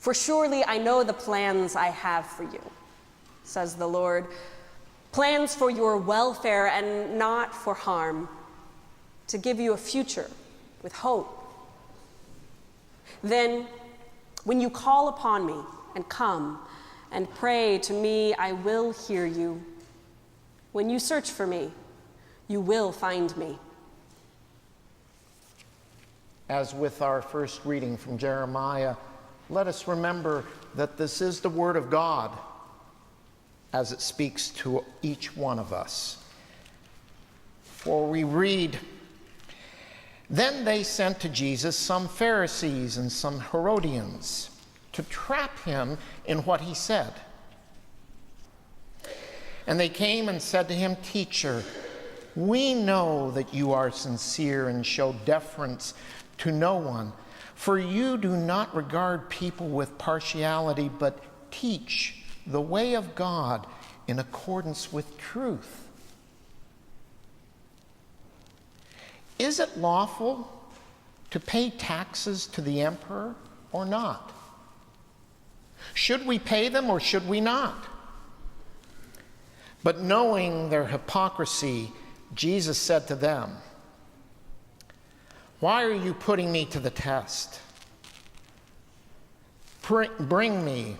For surely I know the plans I have for you, says the Lord, plans for your welfare and not for harm, to give you a future with hope. Then, when you call upon me and come and pray to me, I will hear you. When you search for me, you will find me. As with our first reading from Jeremiah, let us remember that this is the Word of God as it speaks to each one of us. For we read, "Then they sent to Jesus some Pharisees and some Herodians to trap him in what he said. And they came and said to him, 'Teacher, we know that you are sincere and show deference to no one, for you do not regard people with partiality, but teach the way of God in accordance with truth. Is it lawful to pay taxes to the emperor or not? Should we pay them or should we not?' But knowing their hypocrisy, Jesus said to them, 'Why are you putting me to the test? Bring me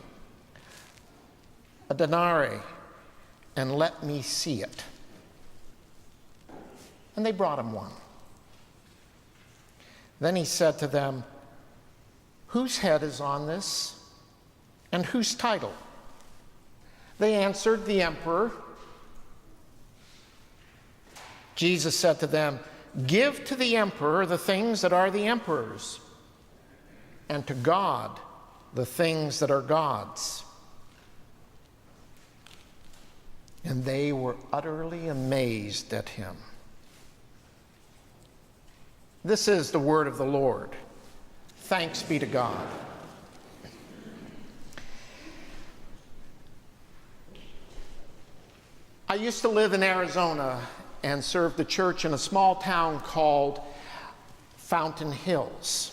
a denarii and let me see it.' And they brought him one. Then he said to them, 'Whose head is on this, and whose title?' They answered, 'The emperor.' Jesus said to them, 'Give to the emperor the things that are the emperor's, and to God the things that are God's.' And they were utterly amazed at him." This is the word of the Lord. Thanks be to God. I used to live in Arizona and served the church in a small town called Fountain Hills.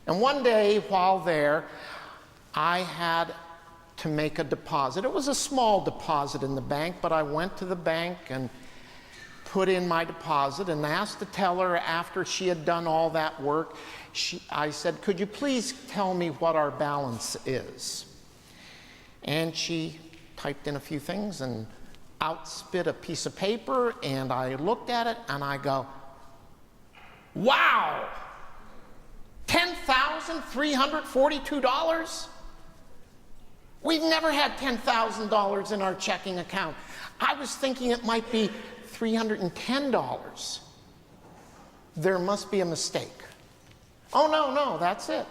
And one day while there, I had to make a deposit. It was a small deposit in the bank, but I went to the bank and put in my deposit and asked the teller after she had done all that work. I said, "Could you please tell me what our balance is?" And she typed in a few things and outspit a piece of paper, and I looked at it and I go, "Wow! $10,342? We've never had $10,000 in our checking account. I was thinking it might be $310. There must be a mistake." "Oh, no, that's it,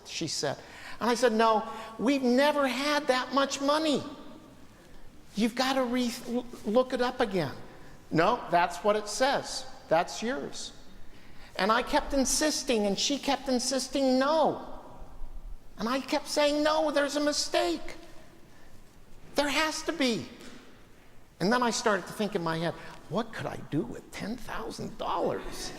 she said. And I said, "No, we've never had that much money. You've got to look it up again." "No, that's what it says. That's yours." And I kept insisting, and she kept insisting, "No." And I kept saying, "No, there's a mistake. There has to be." And then I started to think in my head, what could I do with $10,000?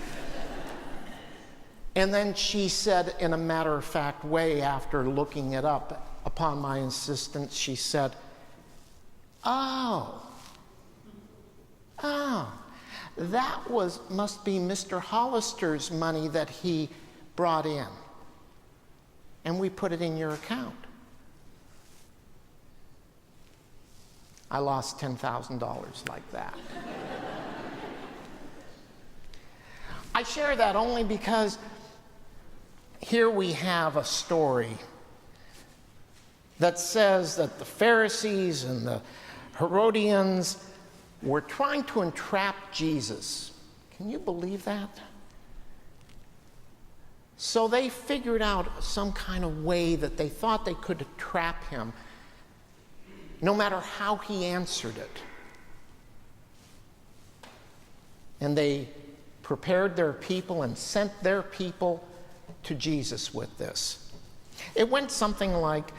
And then she said, in a matter-of-fact way, after looking it up, upon my insistence, she said, Oh, that must be Mr. Hollister's money that he brought in. And we put it in your account." I lost $10,000 like that. I share that only because here we have a story that says that the Pharisees and the Herodians were trying to entrap Jesus. Can you believe that? So they figured out some kind of way that they thought they could trap him, no matter how he answered it. And they prepared their people and sent their people to Jesus with this. It went something like,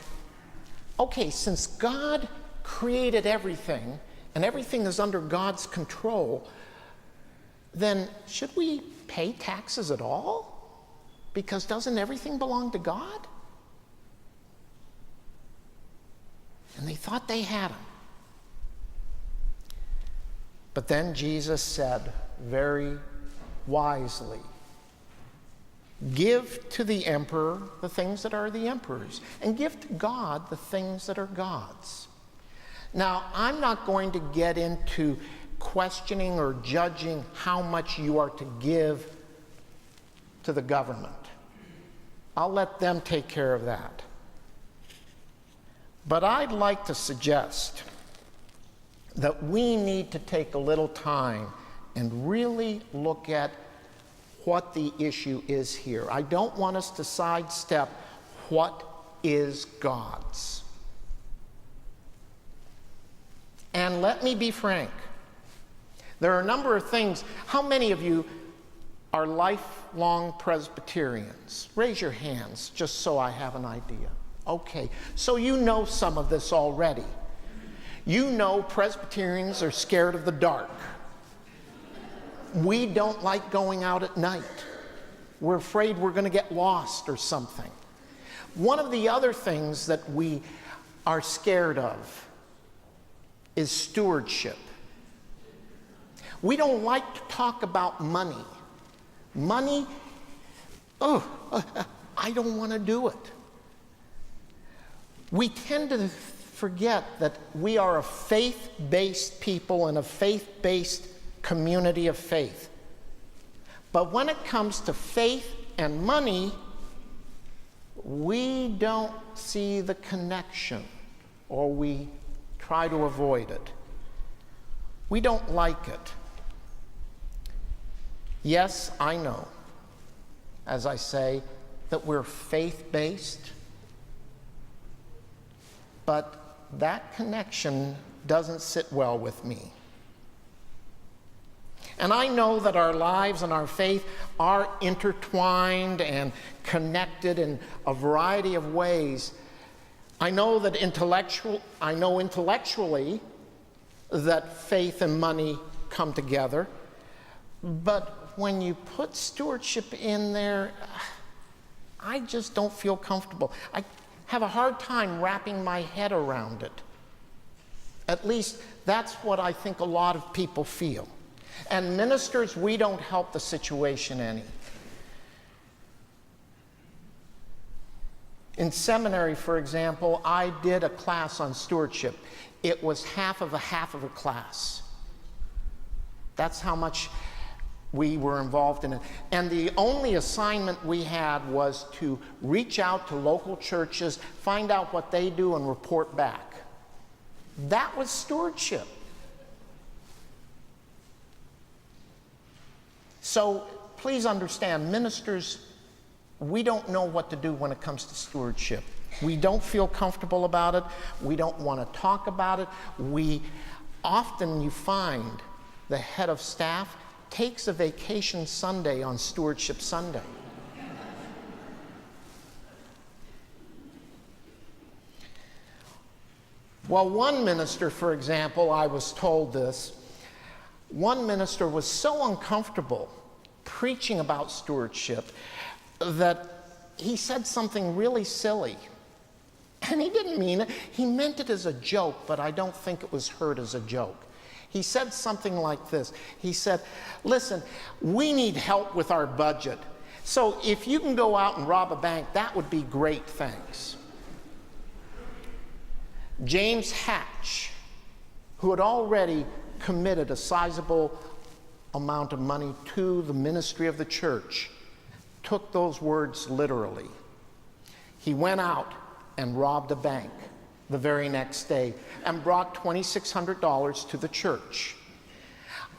okay, since God created everything, and everything is under God's control, then should we pay taxes at all? Because doesn't everything belong to God? And they thought they had him. But then Jesus said very wisely, give to the emperor the things that are the emperor's, and give to God the things that are God's. Now, I'm not going to get into questioning or judging how much you are to give to the government. I'll let them take care of that. But I'd like to suggest that we need to take a little time and really look at what the issue is here. I don't want us to sidestep what is God's. And let me be frank. There are a number of things. How many of you are lifelong Presbyterians? Raise your hands, just so I have an idea. Okay, so you know some of this already. You know Presbyterians are scared of the dark. We don't like going out at night. We're afraid we're going to get lost or something. One of the other things that we are scared of is stewardship. We don't like to talk about money. Money, I don't want to do it. We tend to forget that we are a faith-based people and a faith-based community of faith. But when it comes to faith and money, we don't see the connection, or we try to avoid it. We don't like it. Yes, I know, as I say, that we're faith-based, but that connection doesn't sit well with me. And I know that our lives and our faith are intertwined and connected in a variety of ways. I know intellectually that faith and money come together, but when you put stewardship in there, I just don't feel comfortable. I have a hard time wrapping my head around it. At least that's what I think a lot of people feel. And ministers, we don't help the situation any. In seminary, for example, I did a class on stewardship. It was half of a class. That's how much we were involved in it. And the only assignment we had was to reach out to local churches, find out what they do, and report back. That was stewardship. So please understand, ministers, we don't know what to do when it comes to stewardship. We don't feel comfortable about it. We don't want to talk about it. Often you find the head of staff takes a vacation Sunday on Stewardship Sunday. Well, one minister, for example, I was told this, one minister was so uncomfortable preaching about stewardship that he said something really silly. And he didn't mean it. He meant it as a joke, but I don't think it was heard as a joke. He said something like this. He said, listen, we need help with our budget. So if you can go out and rob a bank, that would be great, thanks. James Hatch, who had already committed a sizable amount of money to the ministry of the church, took those words literally. He went out and robbed a bank the very next day and brought $2,600 to the church.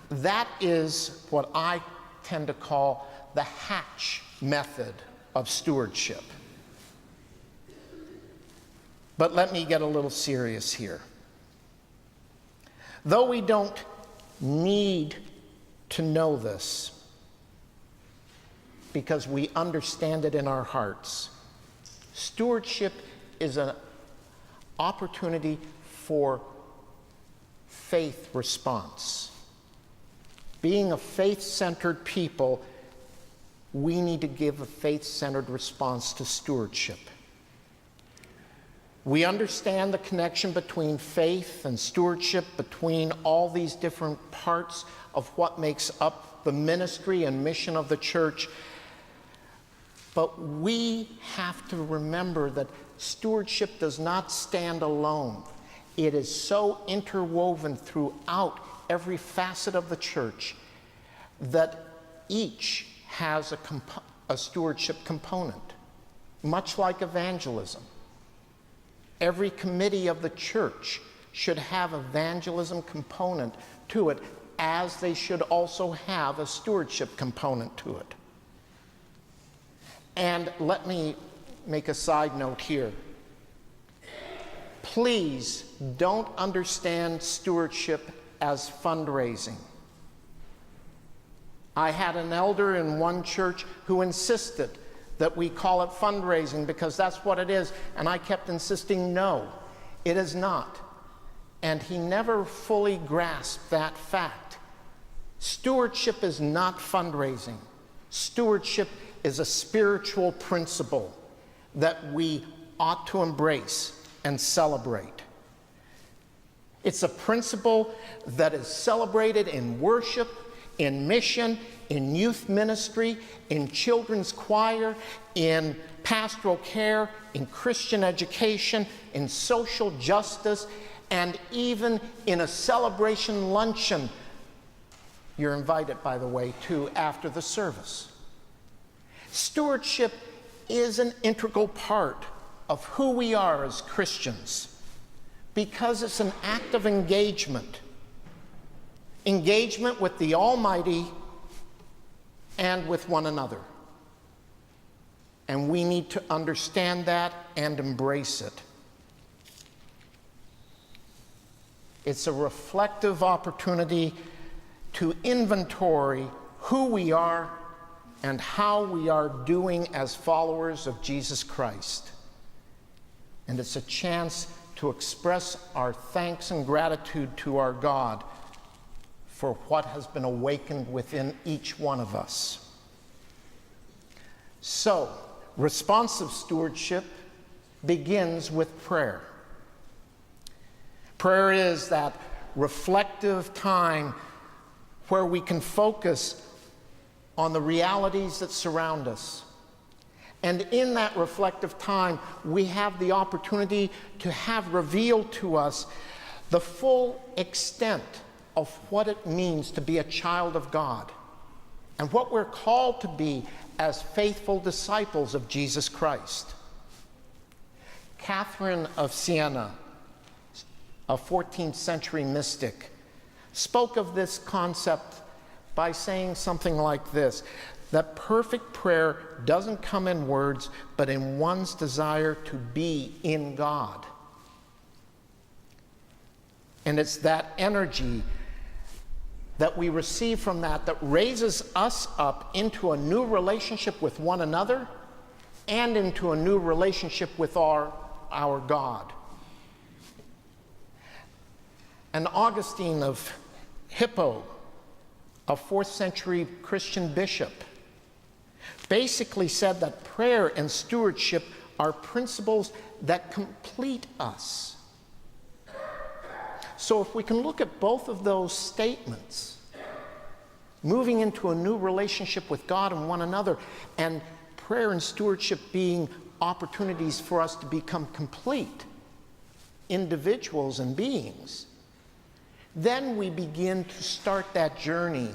That is what I tend to call the Hatch method of stewardship. But let me get a little serious here. Though we don't need to know this, because we understand it in our hearts, stewardship is an opportunity for faith response. Being a faith-centered people, we need to give a faith-centered response to stewardship. We understand the connection between faith and stewardship, between all these different parts of what makes up the ministry and mission of the church. But we have to remember that stewardship does not stand alone. It is so interwoven throughout every facet of the church that each has a stewardship component, much like evangelism. Every committee of the church should have evangelism component to it, as they should also have a stewardship component to it. And let me make a side note here. Please don't understand stewardship as fundraising. I had an elder in one church who insisted that we call it fundraising because that's what it is, and I kept insisting, no, it is not. And he never fully grasped that fact. Stewardship is not fundraising. Stewardship is a spiritual principle that we ought to embrace and celebrate. It's a principle that is celebrated in worship, in mission, in youth ministry, in children's choir, in pastoral care, in Christian education, in social justice, and even in a celebration luncheon. You're invited, by the way, to after the service. Stewardship is an integral part of who we are as Christians because it's an act of engagement. Engagement with the Almighty and with one another. And we need to understand that and embrace it. It's a reflective opportunity to inventory who we are and how we are doing as followers of Jesus Christ. And it's a chance to express our thanks and gratitude to our God for what has been awakened within each one of us. So, responsive stewardship begins with prayer. Prayer is that reflective time where we can focus on the realities that surround us. And in that reflective time, we have the opportunity to have revealed to us the full extent of what it means to be a child of God and what we're called to be as faithful disciples of Jesus Christ. Catherine of Siena, a 14th century mystic, spoke of this concept by saying something like this, that perfect prayer doesn't come in words, but in one's desire to be in God. And it's that energy that we receive from that raises us up into a new relationship with one another and into a new relationship with our God. And Augustine of Hippo, a 4th century Christian bishop, basically said that prayer and stewardship are principles that complete us. So if we can look at both of those statements, moving into a new relationship with God and one another, and prayer and stewardship being opportunities for us to become complete individuals and beings, then we begin to start that journey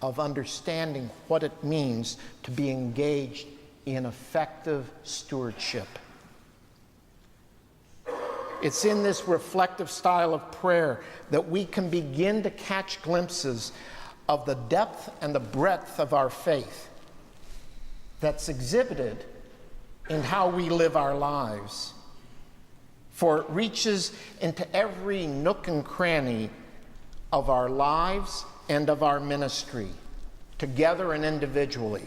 of understanding what it means to be engaged in effective stewardship. It's in this reflective style of prayer that we can begin to catch glimpses of the depth and the breadth of our faith that's exhibited in how we live our lives. For it reaches into every nook and cranny of our lives and of our ministry, together and individually,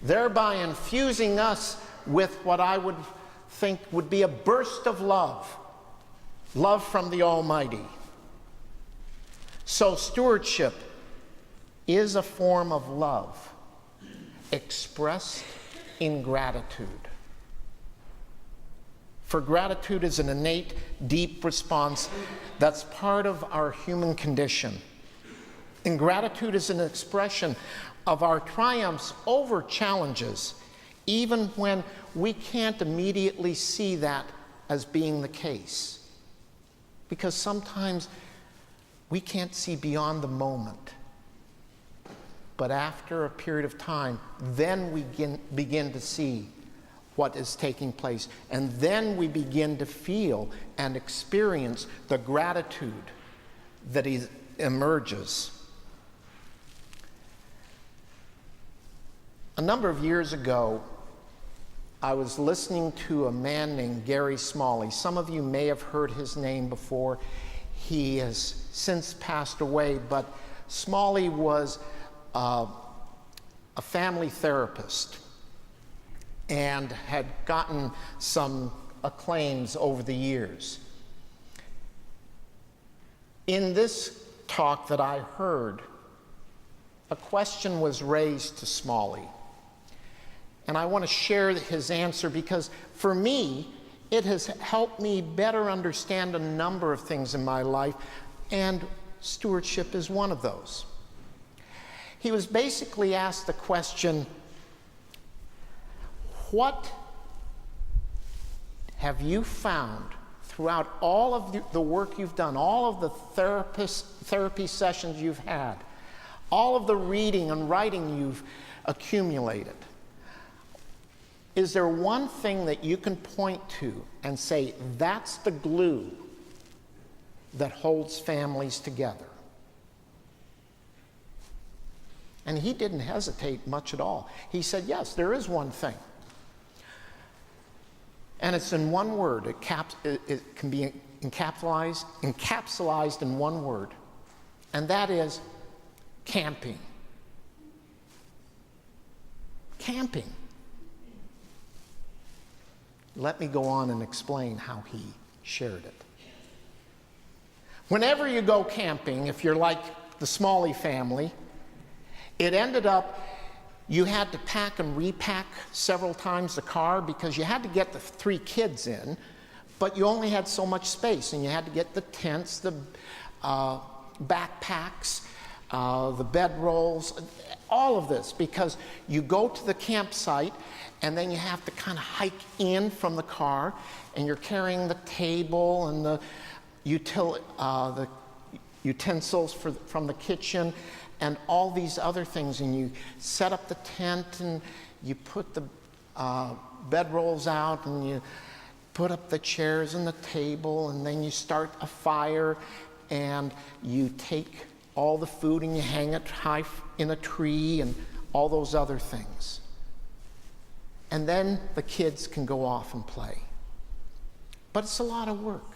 thereby infusing us with what I would think would be a burst of love from the Almighty. So stewardship is a form of love expressed in gratitude. For gratitude is an innate, deep response that's part of our human condition. And gratitude is an expression of our triumphs over challenges, even when we can't immediately see that as being the case. Because sometimes we can't see beyond the moment. But after a period of time, then we begin to see what is taking place. And then we begin to feel and experience the gratitude that emerges. A number of years ago, I was listening to a man named Gary Smalley. Some of you may have heard his name before. He has since passed away, but Smalley was a family therapist and had gotten some acclaims over the years. In this talk that I heard, a question was raised to Smalley. And I want to share his answer because for me, it has helped me better understand a number of things in my life, and stewardship is one of those. He was basically asked the question, what have you found throughout all of the work you've done, all of the therapy sessions you've had, all of the reading and writing you've accumulated? Is there one thing that you can point to and say, that's the glue that holds families together? And he didn't hesitate much at all. He said, yes, there is one thing. And it's in one word. It can be encapsulated in one word. And that is camping. Camping. Let me go on and explain how he shared it. Whenever you go camping, if you're like the Smalley family, it ended up you had to pack and repack several times the car because you had to get the 3 kids in, but you only had so much space, and you had to get the tents, the backpacks, the bedrolls, all of this, because you go to the campsite and then you have to kind of hike in from the car, and you're carrying the table and the utensils from the kitchen and all these other things, and you set up the tent and you put the bedrolls out and you put up the chairs and the table, and then you start a fire and you take all the food and you hang it high in a tree and all those other things. And then the kids can go off and play. But it's a lot of work.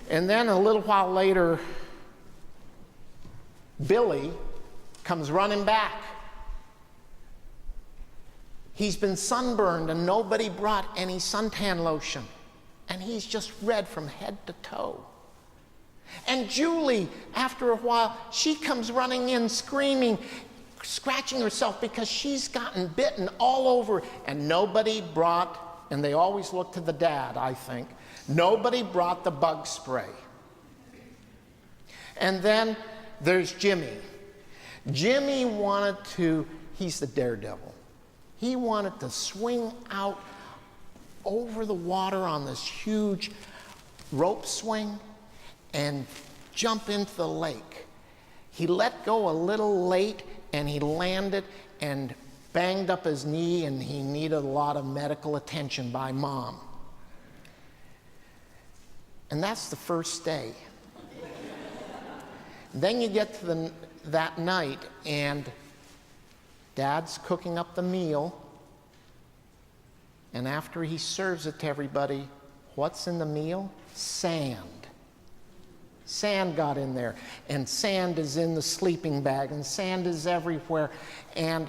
And then a little while later, Billy comes running back. He's been sunburned and nobody brought any suntan lotion. And he's just red from head to toe. And Julie, after a while, she comes running in screaming, scratching herself because she's gotten bitten all over, and nobody brought, and they always look to the dad, I think, nobody brought the bug spray. And then there's Jimmy. Jimmy he's the daredevil. He wanted to swing out over the water on this huge rope swing and jump into the lake. He let go a little late and he landed and banged up his knee, and he needed a lot of medical attention by Mom. And that's the first day. Then you get to that night, and Dad's cooking up the meal, and after he serves it to everybody, what's in the meal? Sand. Sand got in there, and sand is in the sleeping bag, and sand is everywhere, and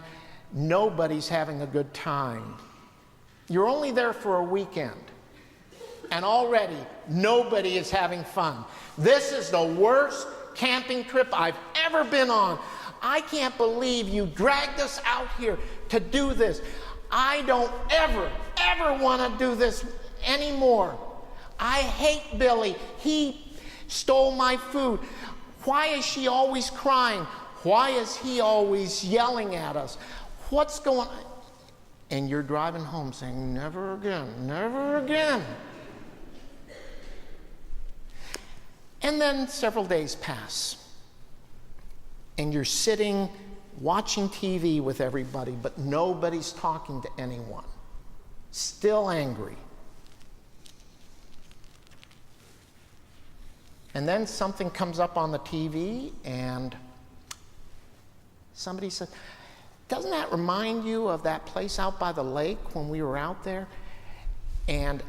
nobody's having a good time. You're only there for a weekend, and already nobody is having fun. This is the worst camping trip I've ever been on. I can't believe you dragged us out here to do this. I don't ever want to do this anymore. I hate Billy. He stole my food. Why is she always crying? Why is he always yelling at us? What's going on? And you're driving home saying, never again, never again. And then several days pass, and you're sitting watching TV with everybody, but nobody's talking to anyone. Still angry. And then something comes up on the TV, and somebody said, doesn't that remind you of that place out by the lake when we were out there? And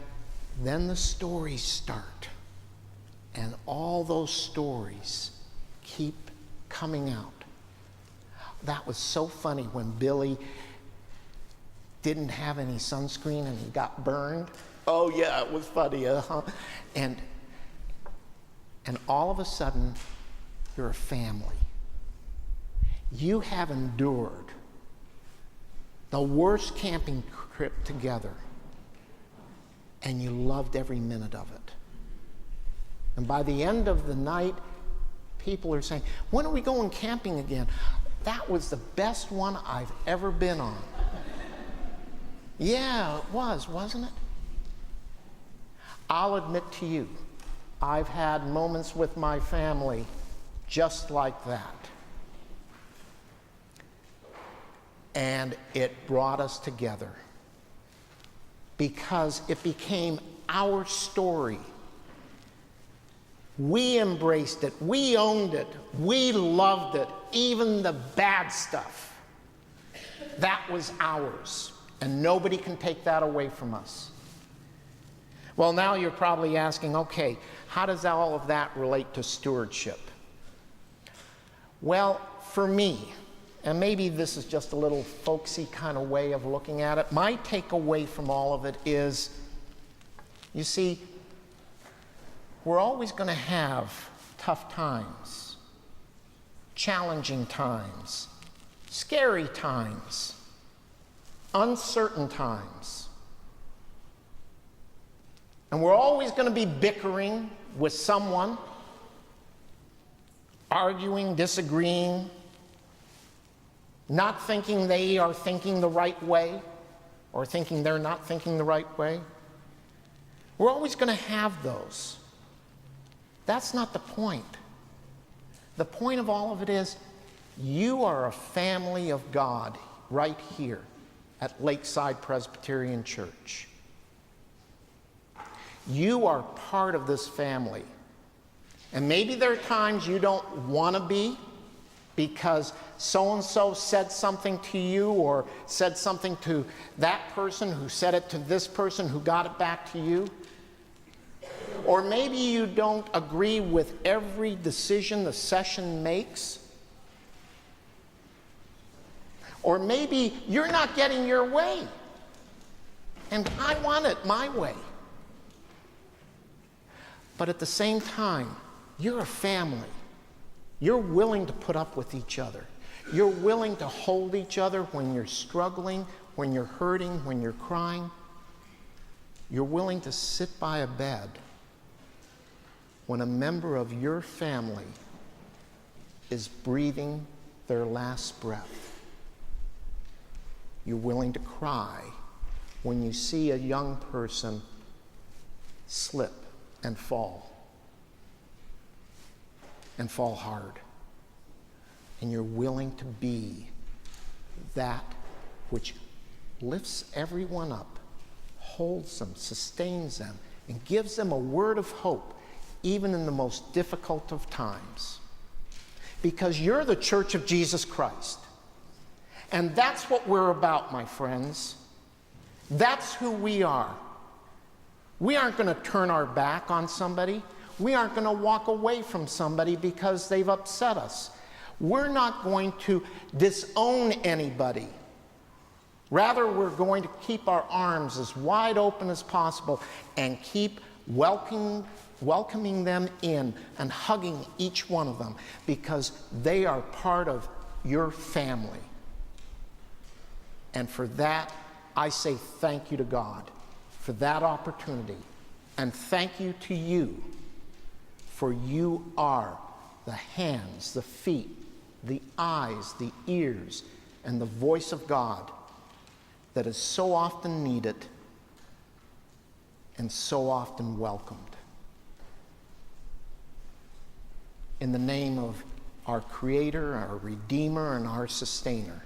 then the stories start. And all those stories keep coming out. That was so funny when Billy didn't have any sunscreen and he got burned. Oh yeah, it was funny, And all of a sudden, you're a family. You have endured the worst camping trip together, and you loved every minute of it. And by the end of the night, people are saying, when are we going camping again? That was the best one I've ever been on. Yeah, it was, wasn't it? I'll admit to you, I've had moments with my family just like that. And it brought us together because it became our story. We embraced it, we owned it, we loved it, even the bad stuff. That was ours, and nobody can take that away from us. Well, now you're probably asking, okay, how does all of that relate to stewardship? Well, for me, and maybe this is just a little folksy kind of way of looking at it, my takeaway from all of it is, you see, we're always going to have tough times, challenging times, scary times, uncertain times. And we're always going to be bickering with someone, arguing, disagreeing, not thinking they are thinking the right way, or thinking they're not thinking the right way. We're always going to have those. That's not the point. The point of all of it is, you are a family of God right here at Lakeside Presbyterian Church. You are part of this family. And maybe there are times you don't want to be because so-and-so said something to you or said something to that person who said it to this person who got it back to you. Or maybe you don't agree with every decision the session makes. Or maybe you're not getting your way. And I want it my way. But at the same time, you're a family. You're willing to put up with each other. You're willing to hold each other when you're struggling, when you're hurting, when you're crying. You're willing to sit by a bed when a member of your family is breathing their last breath. You're willing to cry when you see a young person slip and fall hard. And you're willing to be that which lifts everyone up, holds them, sustains them, and gives them a word of hope, even in the most difficult of times. Because you're the Church of Jesus Christ. And that's what we're about, my friends. That's who we are. We aren't going to turn our back on somebody. We aren't going to walk away from somebody because they've upset us. We're not going to disown anybody. Rather, we're going to keep our arms as wide open as possible and keep welcoming them in and hugging each one of them because they are part of your family. And for that, I say thank you to God for that opportunity, and thank you to you, for you are the hands, the feet, the eyes, the ears, and the voice of God that is so often needed and so often welcomed. In the name of our Creator, our Redeemer, and our Sustainer,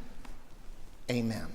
amen.